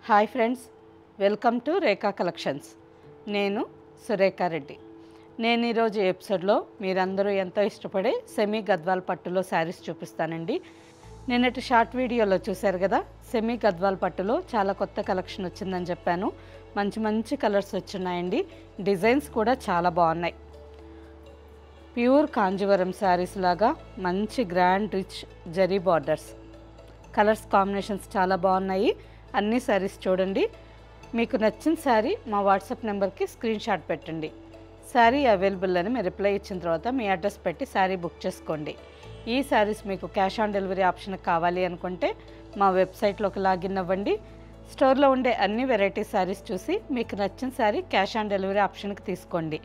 Hi friends, welcome to Rekha collections. నేను సురేఖా రెడ్డి. నేను ఈరోజు ఎపిసోడ్లో మీరందరూ ఎంతో ఇష్టపడే సెమీ గద్వాల్ పట్టులో శారీస్ చూపిస్తానండి. నిన్నటి షార్ట్ వీడియోలో చూశారు కదా, సెమీ గద్వాల్ పట్టులో చాలా కొత్త కలెక్షన్ వచ్చిందని చెప్పాను. మంచి మంచి కలర్స్ వచ్చున్నాయండి. డిజైన్స్ కూడా చాలా బాగున్నాయి. ప్యూర్ కాంజీవరం శారీస్ లాగా మంచి grand rich zari borders, colours combinations చాలా బాగున్నాయి. అన్ని శారీస్ చూడండి. మీకు నచ్చిన శారీ మా వాట్సాప్ నెంబర్కి స్క్రీన్ షాట్ పెట్టండి. శారీ అవైలబుల్ అని మీరు రిప్లై ఇచ్చిన తర్వాత మీ అడ్రస్ పెట్టి శారీ బుక్ చేసుకోండి. ఈ శారీస్ మీకు క్యాష్ ఆన్ డెలివరీ ఆప్షన్ కావాలి అనుకుంటే మా వెబ్సైట్లోకి లాగిన్ అవ్వండి. స్టోర్లో ఉండే అన్ని వెరైటీ శారీస్ చూసి మీకు నచ్చిన శారీ క్యాష్ ఆన్ డెలివరీ ఆప్షన్కి తీసుకోండి.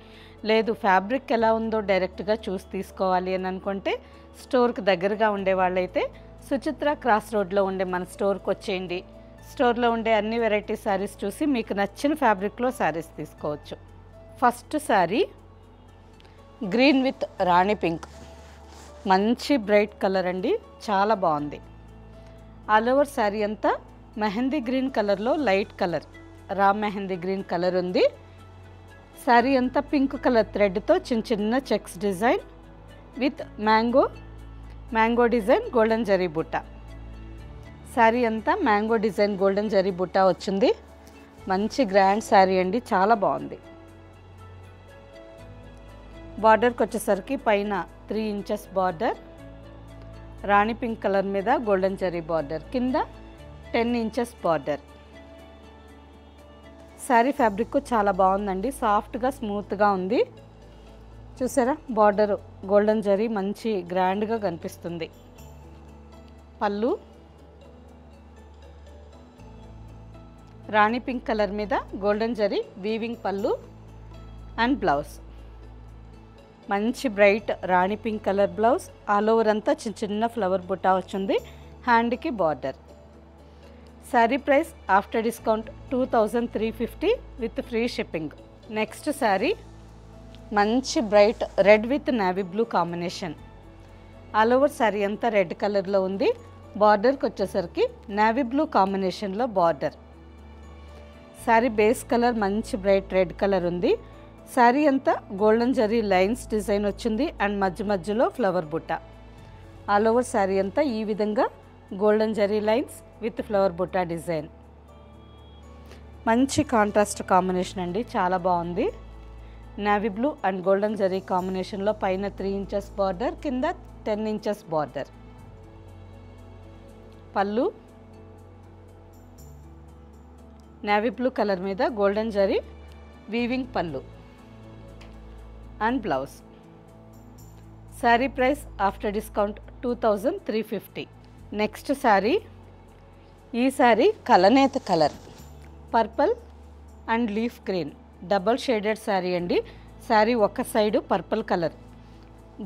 లేదు ఫ్యాబ్రిక్ ఎలా ఉందో డైరెక్ట్గా చూసి తీసుకోవాలి అని అనుకుంటే స్టోర్కి దగ్గరగా ఉండే వాళ్ళైతే సుచిత్ర క్రాస్ రోడ్లో ఉండే మన స్టోర్కి వచ్చేయండి. స్టోర్లో ఉండే అన్ని వెరైటీ శారీస్ చూసి మీకు నచ్చిన ఫ్యాబ్రిక్లో శారీస్ తీసుకోవచ్చు. First sari green with Rani pink, మంచి బ్రైట్ కలర్ అండి, చాలా బాగుంది. ఆల్ ఓవర్ శారీ అంతా మెహందీ గ్రీన్ కలర్లో లైట్ కలర్, రా మెహందీ గ్రీన్ కలర్ ఉంది. శారీ అంతా పింక్ కలర్ థ్రెడ్తో చిన్న చిన్న checks design with mango design golden zari బుట్ట. శారీ అంతా మ్యాంగో డిజైన్ గోల్డెన్ జరీ బుట్ట వచ్చింది. మంచి గ్రాండ్ శారీ అండి, చాలా బాగుంది. బార్డర్కి వచ్చేసరికి పైన 3 ఇంచెస్ బార్డర్, రాణి పింక్ కలర్ మీద గోల్డెన్ జరీ బార్డర్, కింద 10 ఇంచెస్ బార్డర్. శారీ ఫ్యాబ్రిక్ చాలా బాగుందండి, సాఫ్ట్గా స్మూత్గా ఉంది. చూసారా, బార్డర్ గోల్డెన్ జరీ మంచి గ్రాండ్గా కనిపిస్తుంది. పళ్ళు రాణి పింక్ కలర్ మీద గోల్డెన్ జరీ వీవింగ్ పళ్ళు అండ్ బ్లౌజ్. మంచి బ్రైట్ రాణి pink colour blouse. All over అంతా చిన్న చిన్న ఫ్లవర్ బుట్టా వచ్చింది. హ్యాండ్కి border. Sari price after discount 2350 with free shipping. Next sari మంచి bright red with navy blue combination. All over sari అంతా రెడ్ కలర్లో ఉంది. బార్డర్కి వచ్చేసరికి నేవీ బ్లూ కాంబినేషన్లో బార్డర్. శారీ బేస్ కలర్ మంచి బ్రైట్ రెడ్ కలర్ ఉంది. శారీ అంతా గోల్డెన్ జరీ లైన్స్ డిజైన్ వచ్చింది అండ్ మధ్య మధ్యలో ఫ్లవర్ బుట్ట. ఆల్ ఓవర్ శారీ అంతా ఈ విధంగా golden zari lines with flower బుట్ట డిజైన్. మంచి కాంట్రాస్ట్ కాంబినేషన్ అండి, చాలా బాగుంది. Navy blue and golden zari కాంబినేషన్లో పైన 3 ఇంచెస్ బార్డర్, కింద 10 ఇంచెస్ బార్డర్. పళ్ళు నేవీ బ్లూ కలర్ మీద గోల్డెన్ జరీ వీవింగ్ పళ్ళు and blouse. Sari price after discount 2350. Next sari, ఈ శారీ కలనేత colour, purple and leaf green double shaded sari అండి. శారీ ఒక side purple colour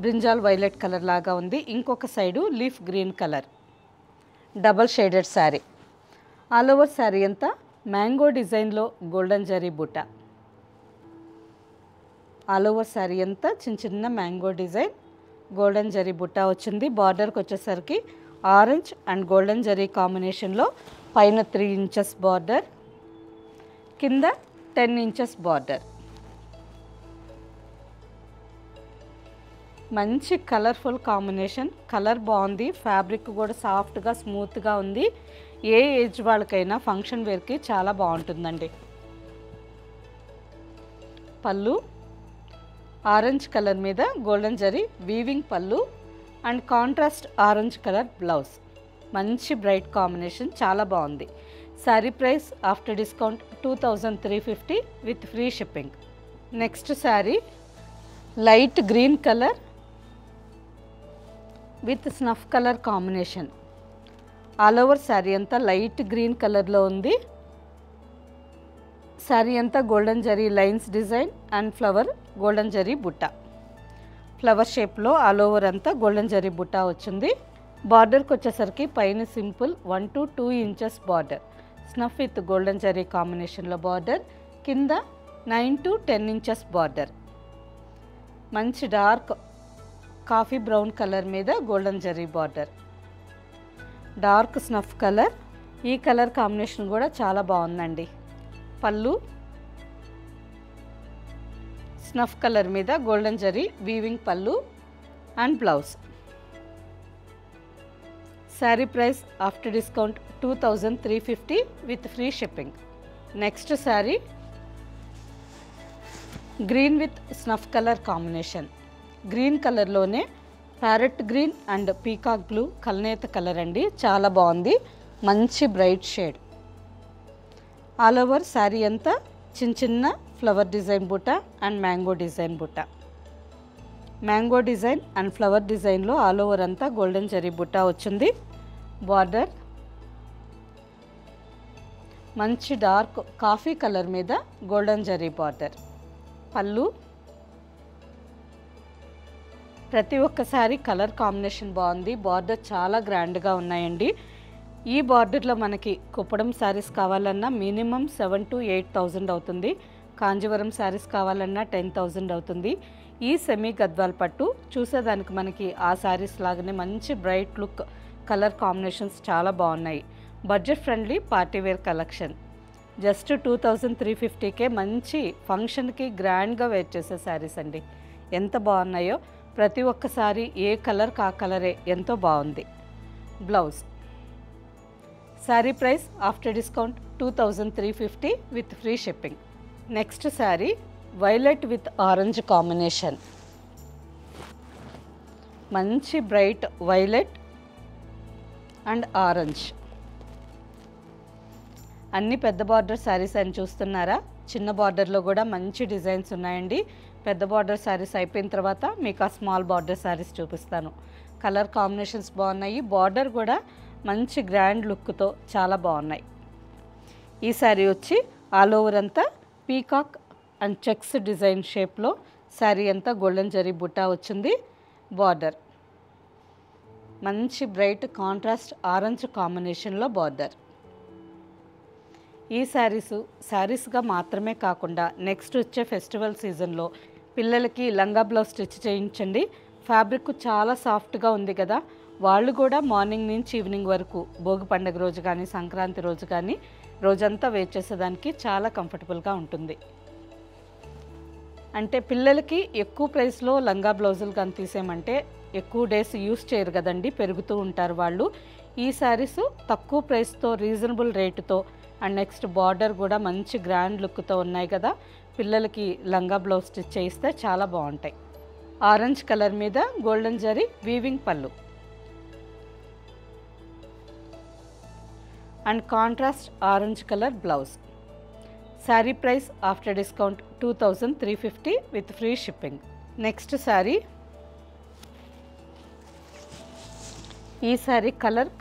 brinjal violet colour లాగా ఉంది, ఇంకొక side leaf green colour, double shaded sari. All over sari అంతా మ్యాంగో డిజైన్లో గోల్డెన్ జరీ బుట్ట. ఆల్ ఓవర్ శారీ అంతా చిన్న చిన్న మ్యాంగో డిజైన్ గోల్డెన్ జరీ బుట్ట వచ్చింది. బార్డర్కి వచ్చేసరికి ఆరెంజ్ అండ్ గోల్డెన్ జరీ కాంబినేషన్లో పైన 3 ఇంచెస్ బార్డర్, కింద 10 ఇంచెస్ బార్డర్. మంచి కలర్ఫుల్ కాంబినేషన్, కలర్ బాగుంది. ఫ్యాబ్రిక్ కూడా సాఫ్ట్గా స్మూత్గా ఉంది. ఏ ఏజ్ వాళ్ళకైనా ఫంక్షన్ వేర్కి చాలా బాగుంటుందండి. పళ్ళు ఆరెంజ్ కలర్ మీద గోల్డెన్ జరీ వీవింగ్ పళ్ళు and contrast orange colour blouse. మంచి బ్రైట్ కాంబినేషన్, చాలా బాగుంది. Sari price after discount 2350 with free shipping. Next sari light green colour with snuff colour combination. All over sari అంతా లైట్ గ్రీన్ కలర్లో ఉంది. శారీ అంతా golden zari lines design and flower golden zari బుట్ట. Flower షేప్లో all over అంతా గోల్డెన్ జరీ బుట్ట వచ్చింది. బార్డర్కి వచ్చేసరికి పైన simple 1 to 2 inches border, snuff with golden zari కాంబినేషన్లో బార్డర్, కింద 9 to 10 ఇంచెస్ బార్డర్. మంచి డార్క్ కాఫీ బ్రౌన్ కలర్ మీద golden zari border. Dark snuff colour ఈ కలర్ కాంబినేషన్ కూడా చాలా బాగుందండి. పళ్ళు స్నఫ్ కలర్ మీద గోల్డెన్ జరీ వీవింగ్ పళ్ళు and blouse. Sari price after discount 2350 with free shipping. Next sari green with snuff colour combination. Green కలర్లోనే parrot green and peacock blue కల్నేత colour అండి. చాలా బాగుంది, మంచి bright shade. All over sari అంతా చిన్న చిన్న ఫ్లవర్ డిజైన్ బుట్ట అండ్ మ్యాంగో డిజైన్ బుట్ట. మ్యాంగో డిజైన్ అండ్ ఫ్లవర్ డిజైన్లో ఆల్ ఓవర్ అంతా గోల్డెన్ జరీ బుట్ట వచ్చింది. బార్డర్ మంచి డార్క్ కాఫీ కలర్ మీద గోల్డెన్ జరీ బార్డర్. పళ్ళు ప్రతి ఒక్కసారి కలర్ కాంబినేషన్ బాగుంది. బార్డర్ చాలా గ్రాండ్గా ఉన్నాయండి. ఈ బార్డర్లో మనకి కుప్పడం శారీస్ కావాలన్నా మినిమం 7,000 to 8,000 అవుతుంది. కాంజీవరం శారీస్ కావాలన్నా 10,000 అవుతుంది. ఈ సెమీ గద్వాల్ పట్టు చూసేదానికి మనకి ఆ శారీస్ లాగానే మంచి బ్రైట్ లుక్ కలర్ కాంబినేషన్స్ చాలా బాగున్నాయి. Budget friendly partywear collection. Just 2350కే మంచి ఫంక్షన్కి గ్రాండ్గా వేర్ చేసే శారీస్ అండి. ఎంత బాగున్నాయో, ప్రతి ఒక్కసారి ఏ కలర్ కా కలరే ఎంతో బాగుంది. Blouse sari price after discount 2350 with free shipping. Next sari violet with orange combination. మంచి బ్రైట్ వైలెట్ అండ్ ఆరెంజ్. అన్ని పెద్ద బార్డర్ శారీస్ అని చూస్తున్నారా? చిన్న బార్డర్లో కూడా మంచి డిజైన్స్ ఉన్నాయండి. పెద్ద బార్డర్ శారీస్ అయిపోయిన తర్వాత మీకు ఆ స్మాల్ బార్డర్ శారీస్ చూపిస్తాను. కలర్ కాంబినేషన్స్ బాగున్నాయి. బార్డర్ కూడా మంచి గ్రాండ్ లుక్తో చాలా బాగున్నాయి. ఈ శారీ వచ్చి ఆల్ ఓవర్ అంతా పీకాక్ అండ్ చెక్స్ డిజైన్ షేప్లో శారీ అంతా గోల్డెన్ జరీ బుట్టా వచ్చింది. బార్డర్ మంచి బ్రైట్ కాంట్రాస్ట్ ఆరెంజ్ కాంబినేషన్లో బార్డర్. ఈ శారీస్గా మాత్రమే కాకుండా నెక్స్ట్ వచ్చే ఫెస్టివల్ సీజన్లో పిల్లలకి లంగా బ్లౌజ్ స్టిచ్ చేయించండి. ఫ్యాబ్రిక్ చాలా సాఫ్ట్గా ఉంది కదా, వాళ్ళు కూడా మార్నింగ్ నుంచి ఈవినింగ్ వరకు భోగి పండుగ రోజు కానీ సంక్రాంతి రోజు కానీ రోజంతా వేర్ చేసేదానికి చాలా కంఫర్టబుల్గా ఉంటుంది. అంటే పిల్లలకి ఎక్కువ ప్రైస్లో లంగా బ్లౌజులు కానీ తీసేయమంటే ఎక్కువ డేస్ యూస్ చేయరు కదండి, పెరుగుతూ ఉంటారు వాళ్ళు. ఈ శారీస్ తక్కువ ప్రైస్తో రీజనబుల్ రేటుతో అండ్ నెక్స్ట్ బార్డర్ కూడా మంచి గ్రాండ్ లుక్తో ఉన్నాయి కదా, పిల్లలకి లంగా బ్లౌజ్ స్టిచ్ చేయిస్తే చాలా బాగుంటాయి. ఆరెంజ్ కలర్ మీద గోల్డెన్ జరీ వీవింగ్ పళ్ళు and contrast orange colour blouse. Sari price after discount 2350 with free shipping. Next sari, ఈ శారీ కలర్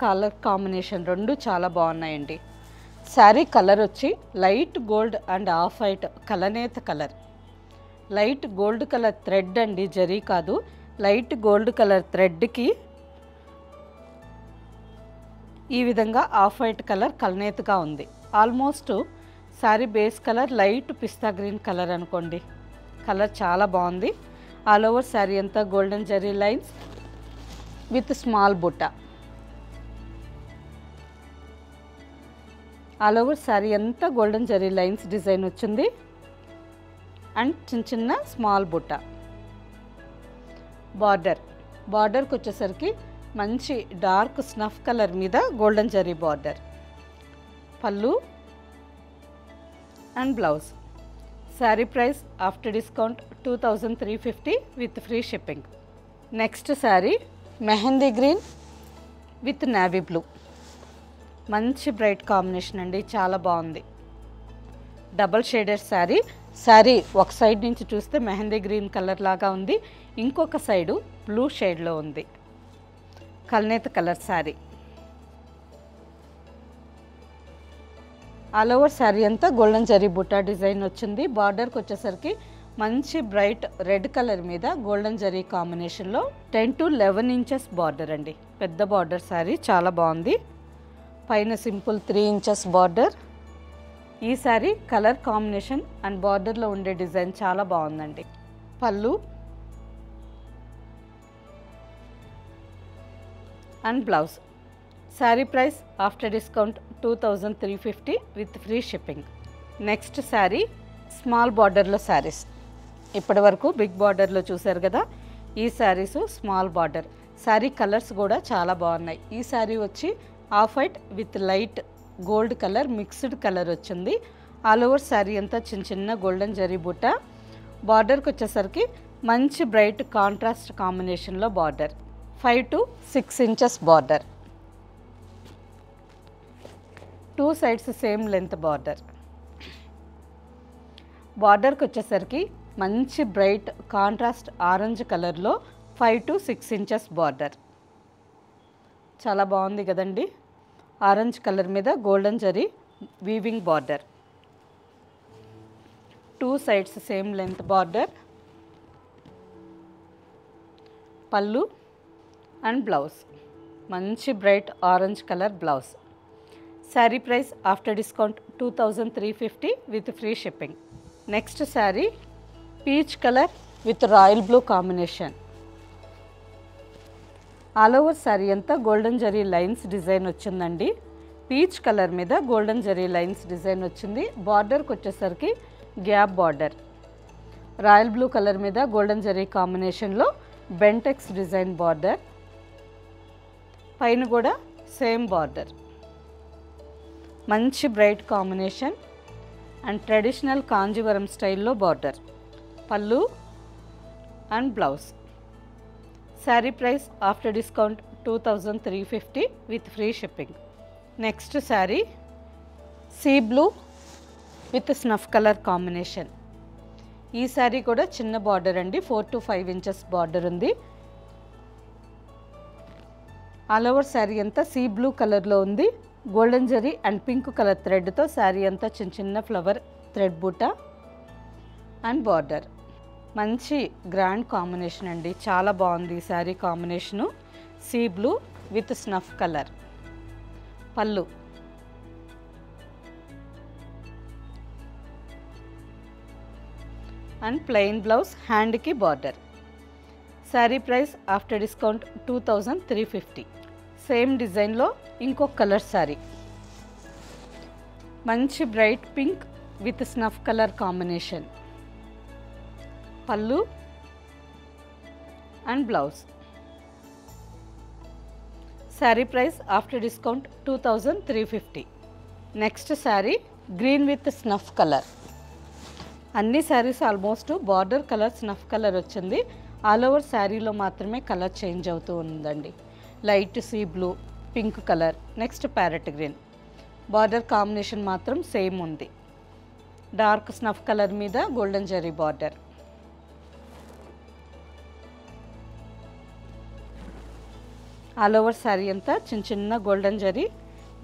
కాంబినేషన్ రెండు చాలా బాగున్నాయండి. శారీ కలర్ వచ్చి light gold and off white కలనేత కలర్. లైట్ గోల్డ్ కలర్ థ్రెడ్ అండి, జరీ కాదు. లైట్ గోల్డ్ కలర్ థ్రెడ్కి ఈ విధంగా ఆఫ్ వైట్ కలర్ కలనేతగా ఉంది. Almost sari base colour light పిస్తా గ్రీన్ కలర్ అనుకోండి. కలర్ చాలా బాగుంది. ఆల్ ఓవర్ శారీ అంతా golden zari lines with small బుట్ట. ఆల్ ఓవర్ శారీ అంతా గోల్డెన్ జరీ లైన్స్ డిజైన్ వచ్చింది అండ్ చిన్న చిన్న స్మాల్ బుట్ట. బార్డర్కి వచ్చేసరికి మంచి డార్క్ స్నఫ్ కలర్ మీద గోల్డెన్ జరీ బార్డర్. పళ్ళు and blouse. Sari price after discount 2350 with free shipping. Next sari mehndi green with navy blue. మంచి బ్రైట్ కాంబినేషన్ అండి, చాలా బాగుంది. డబల్ షేడెడ్ శారీ ఒక సైడ్ నుంచి చూస్తే మెహందీ గ్రీన్ కలర్ లాగా ఉంది, ఇంకొక సైడు బ్లూ షేడ్లో ఉంది. కల్నేత colour sari. All over sari అంతా గోల్డెన్ జరీ బుట్టా డిజైన్ వచ్చింది. బార్డర్కి వచ్చేసరికి మంచి బ్రైట్ రెడ్ కలర్ మీద గోల్డెన్ జరీ కాంబినేషన్లో 10 to 11 ఇంచెస్ బార్డర్ అండి. పెద్ద బార్డర్ శారీ చాలా బాగుంది. పైన సింపుల్ 3 ఇంచెస్ బార్డర్. ఈ శారీ కలర్ కాంబినేషన్ అండ్ బార్డర్లో ఉండే డిజైన్ చాలా బాగుందండి. పళ్ళు and blouse. Sari price after discount 2350 with free shipping. Next sari small బార్డర్లో శారీస్. ఇప్పటి వరకు బిగ్ బార్డర్లో చూసారు కదా, ఈ saris small border. Sari colours కూడా చాలా బాగున్నాయి. ఈ శారీ వచ్చి off white with light gold colour mixed colour వచ్చింది. ఆల్ ఓవర్ శారీ అంతా చిన్న చిన్న గోల్డెన్ జరీ బుట్ట. బార్డర్కి వచ్చేసరికి మంచి బ్రైట్ కాంట్రాస్ట్ కాంబినేషన్లో border. 5 to 6 inches border. 2 sides same length border. బార్డర్కి వచ్చేసరికి మంచి బ్రైట్ కాంట్రాస్ట్ ఆరెంజ్ కలర్లో 5 to 6 ఇంచెస్ బార్డర్. చాలా బాగుంది కదండి. ఆరెంజ్ కలర్ మీద golden zari weaving border. 2 sides same length border. పళ్ళు అండ్ బ్లౌజ్ మంచి bright orange colour blouse. Sari price after discount 2350 with free shipping. Next sari peach colour with royal blue combination. All over sari అంతా golden zari lines design వచ్చిందండి. Peach colour మీద golden zari lines design వచ్చింది. బార్డర్కి వచ్చేసరికి gap border. Royal blue colour మీద golden zari కాంబినేషన్లో Bentex design border. పైన కూడా సేమ్ బార్డర్. మంచి bright combination and traditional Kanjeevaram స్టైల్లో బార్డర్. పళ్ళు and blouse. Sari price after discount 2350 with free shipping. Next sari sea blue with snuff colour combination. ఈ శారీ కూడా చిన్న బార్డర్ అండి. 4 to 5 ఇంచెస్ బార్డర్ ఉంది. ఆల్ ఓవర్ శారీ అంతా సీ బ్లూ కలర్లో ఉంది. Golden zari and pink colour థ్రెడ్తో శారీ అంతా చిన్న చిన్న ఫ్లవర్ థ్రెడ్ బూట అండ్ బార్డర్. మంచి గ్రాండ్ కాంబినేషన్ అండి. చాలా బాగుంది ఈ sari combination. Sea blue with snuff colour. పళ్ళు అండ్ ప్లెయిన్ బ్లౌజ్, హ్యాండ్కి border. Sari price after discount 2350. Same డిజైన్లో ఇంకొక కలర్ శారీ. మంచి bright pink with snuff colour combination. పళ్ళు and blouse. Sari price after discount 2350. Next sari green with snuff colour. అన్ని saris almost border colour snuff colour వచ్చింది. All over శారీలో మాత్రమే colour change అవుతూ ఉందండి. Light sea blue, pink colour, next parrot green. Border combination మాత్రం same ఉంది. Dark snuff colour మీద golden zari border. All over sari అంతా చిన్న చిన్న గోల్డెన్ జరీ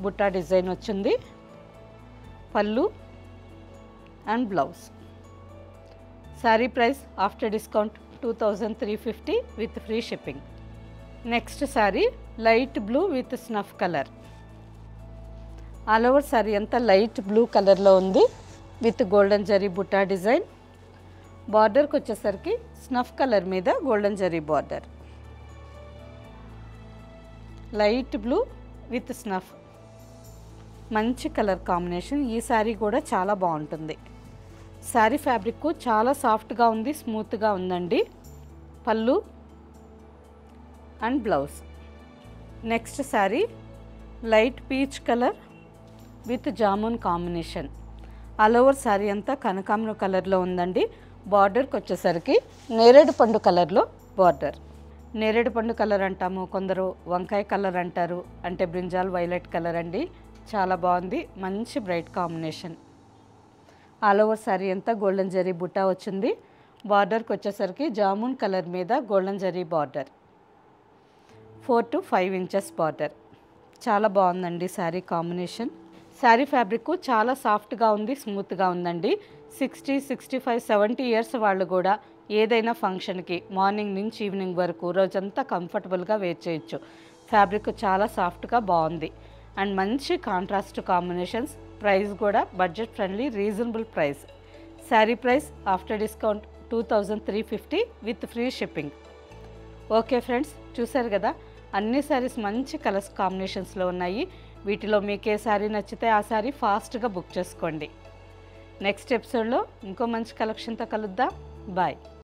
బుట్టా డిజైన్ వచ్చింది. పళ్ళు and blouse. Sari price after discount 2350 with free shipping. Next sari light blue with snuff colour. All over sari అంతా లైట్ బ్లూ కలర్లో ఉంది విత్ గోల్డెన్ జరీ బుట్టా డిజైన్. బార్డర్కి వచ్చేసరికి స్నఫ్ కలర్ మీద golden zari border. Light blue with snuff. మంచి కలర్ కాంబినేషన్. ఈ శారీ కూడా చాలా బాగుంటుంది. శారీ ఫ్యాబ్రిక్ చాలా సాఫ్ట్గా ఉంది, స్మూత్గా ఉందండి. పళ్ళు and blouse. Next sari light peach colour with jamun combination. All over sari అంతా కనకాంబరం కలర్లో ఉందండి. బార్డర్కి వచ్చేసరికి నేరేడు పండు కలర్లో బార్డర్. నేరేడు పండు కలర్ అంటాము, కొందరు వంకాయ కలర్ అంటారు, అంటే బ్రింజాల్ వైలెట్ కలర్ అండి. చాలా బాగుంది. మంచి bright combination. All over sari అంతా గోల్డెన్ జరీ బుట్టా వచ్చింది. బార్డర్కి వచ్చేసరికి జామున్ కలర్ మీద golden zari border. 4 to 5 inches border. చాలా బాగుందండి శారీ కాంబినేషన్. శారీ ఫ్యాబ్రిక్ చాలా సాఫ్ట్గా ఉంది, స్మూత్గా ఉందండి. 60, 65, 70 ఇయర్స్ వాళ్ళు కూడా ఏదైనా ఫంక్షన్కి మార్నింగ్ నుంచి ఈవినింగ్ వరకు రోజంతా కంఫర్టబుల్గా వేర్ చేయొచ్చు. ఫ్యాబ్రిక్ చాలా సాఫ్ట్గా బాగుంది అండ్ మంచి కాంట్రాస్ట్ కాంబినేషన్స్. ప్రైస్ కూడా budget friendly, reasonable price. Sari price after discount 2350 with free shipping. Okay friends, చూసారు కదా, అన్ని శారీస్ మంచి కలర్స్ కాంబినేషన్స్లో ఉన్నాయి. వీటిలో మీకు ఏ శారీ నచ్చితే ఆ శారీ ఫాస్ట్గా బుక్ చేసుకోండి. నెక్స్ట్ ఎపిసోడ్లో ఇంకో మంచి కలెక్షన్తో కలుద్దాం. బాయ్.